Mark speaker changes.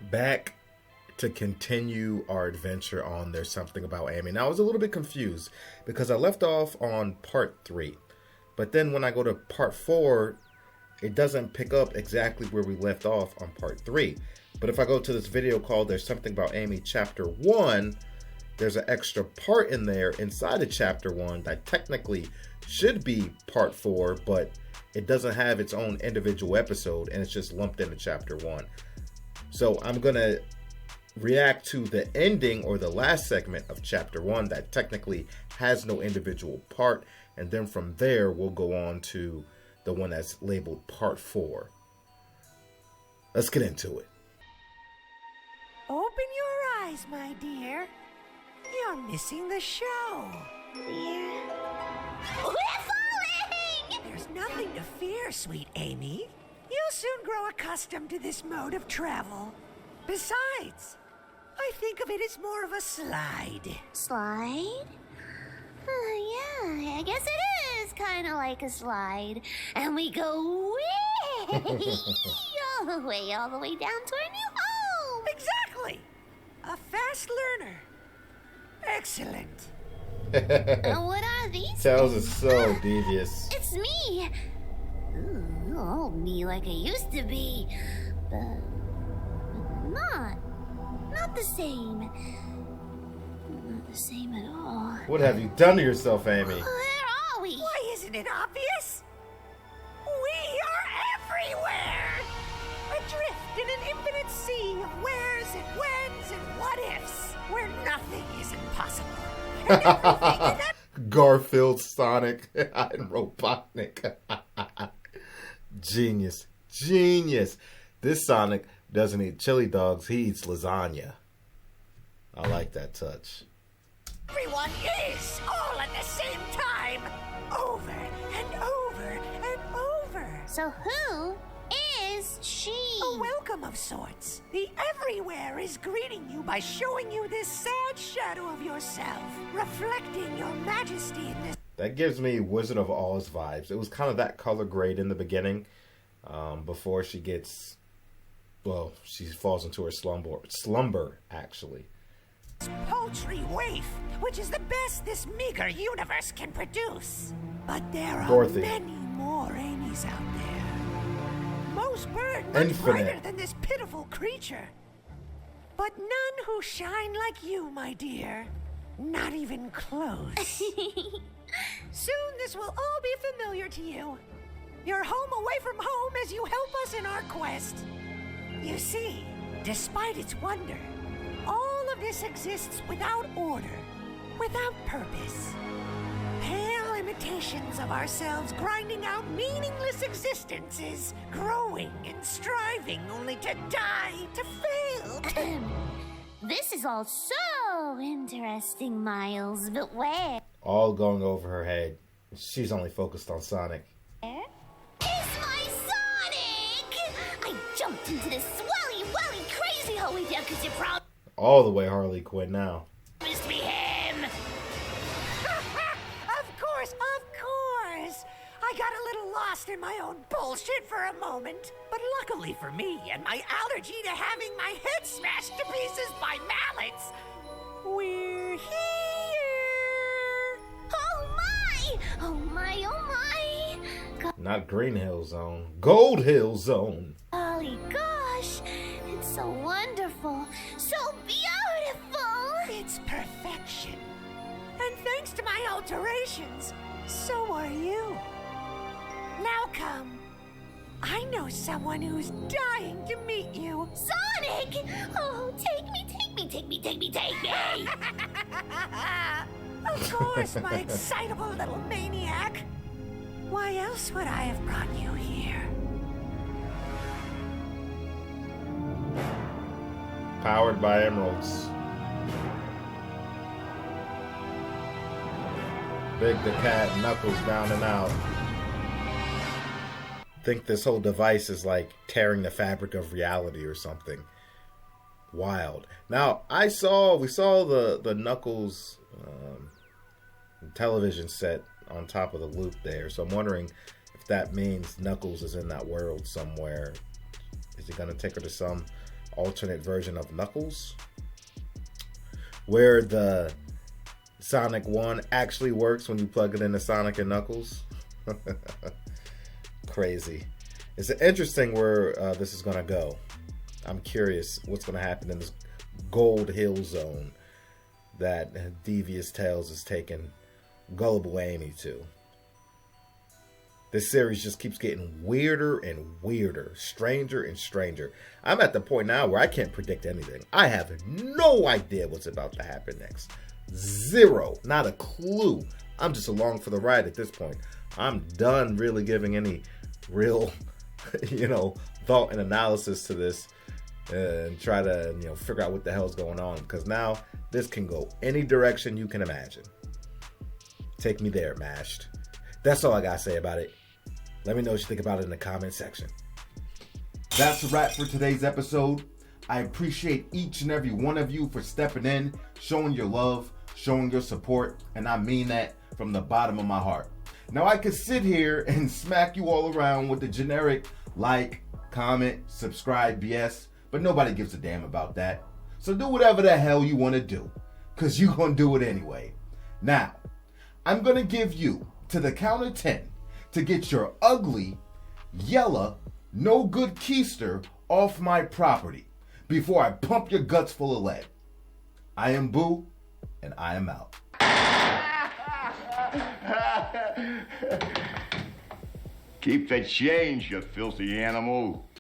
Speaker 1: Back to continue our adventure on There's Something About Amy. Now, I was a little bit confused because I left off on part 3. But then when I go to part 4, it doesn't pick up exactly where we left off on part 3. But if I go to this video called There's Something About Amy Chapter 1, there's an extra part in there inside of Chapter 1 that technically should be part 4, but it doesn't have its own individual episode, and it's just lumped into Chapter 1. So I'm going to react to the ending or the last segment of Chapter 1 that technically has no individual part, and then from there we'll go on to the one that's labeled Part 4. Let's get into it.
Speaker 2: Open your eyes, my dear. You're missing the show.
Speaker 3: We're falling!
Speaker 2: There's nothing to fear, sweet Amy. You'll soon grow accustomed to this mode of travel. Besides, I think of it as more of a slide.
Speaker 3: Slide? Yeah, I guess it is kind of like a slide. And we go way, all the way down to our new home.
Speaker 2: Exactly! A fast learner. Excellent.
Speaker 3: What are these?
Speaker 1: Tails is so devious.
Speaker 3: It's me. Ooh, old me like I used to be. But not the same. Not the same at all.
Speaker 1: What have you done to yourself, Amy?
Speaker 3: Where are we?
Speaker 2: Why isn't it obvious? We are everywhere! Adrift in an infinite sea of wheres and whens and what ifs, where nothing is impossible. And everything
Speaker 1: Garfield, Sonic, and Robotnik. Genius. Genius. This Sonic doesn't eat chili dogs, he eats lasagna. I like that touch.
Speaker 2: everyone is all at the same time, over and over and over.
Speaker 3: So who is she?
Speaker 2: A welcome of sorts. The everywhere is greeting you by showing you this sad shadow of yourself, reflecting your majesty in this.
Speaker 1: That gives me Wizard of Oz vibes. It was kind of that color grade in the beginning, before she gets, well, she falls into her slumber, actually.
Speaker 2: Paltry waif, which is the best this meager universe can produce. But there are
Speaker 1: Dorothy.
Speaker 2: many more Amy's out there. Most burn much
Speaker 1: Infinite.
Speaker 2: brighter than this pitiful creature. But none who shine like you, my dear. Not even close. Soon this will all be familiar to you. You're home away from home as you help us in our quest. You see, despite its wonder, all of this exists without order, without purpose. Pale imitations of ourselves grinding out meaningless existences, growing and striving only to die, to fail.
Speaker 3: This is all so interesting, Miles, but where?
Speaker 1: All going over her head. She's only focused on Sonic.
Speaker 3: It's my Sonic! I jumped into this swelly, crazy hole with you because you promised
Speaker 1: All the way Harley Quinn now.
Speaker 3: me him!
Speaker 2: Of course! I got a little lost in my own bullshit for a moment. But luckily for me and my allergy to having my head smashed to pieces by mallets, we're here!
Speaker 3: Oh my!
Speaker 1: Not Green Hill Zone. Gold Hill Zone.
Speaker 3: Golly gosh, it's so wonderful, so beautiful!
Speaker 2: It's perfection. And thanks to my alterations, so are you. Now come. I know someone who's dying to meet you.
Speaker 3: Sonic! Oh, take me!
Speaker 2: Of course, my excitable little maniac. Why else would I have brought you here?
Speaker 1: Powered by emeralds. Big the cat, Knuckles down and out. Think this whole device is like tearing the fabric of reality or something. Wild. Now, we saw the Knuckles television set on top of the loop there, so I'm wondering if that means Knuckles is in that world somewhere. Is he going to take her to some alternate version of Knuckles, where the Sonic 1 actually works when you plug it into Sonic and Knuckles. Crazy. It's interesting where this is going to go. I'm curious what's going to happen in this Gold Hill zone that Devious Tales is taking Gullible Amy to. This series just keeps getting weirder and weirder, stranger and stranger. I'm at the point now where I can't predict anything. I have no idea what's about to happen next. Zero. Not a clue. I'm just along for the ride at this point. I'm done really giving any real, thought and analysis to this and try to, figure out what the hell's going on. Because now this can go any direction you can imagine. Take me there, Mashed. That's all I gotta say about it. Let me know what you think about it in the comment section. That's a wrap for today's episode. I appreciate each and every one of you for stepping in, showing your love, showing your support, and I mean that from the bottom of my heart. Now I could sit here and smack you all around with the generic like, comment, subscribe BS, but nobody gives a damn about that. So do whatever the hell you want to do, because you're going to do it anyway. Now, I'm going to give you to the count of 10 to get your ugly, yellow, no good keister off my property before I pump your guts full of lead. I am Boo, and I am out.
Speaker 4: Keep the change, you filthy animal.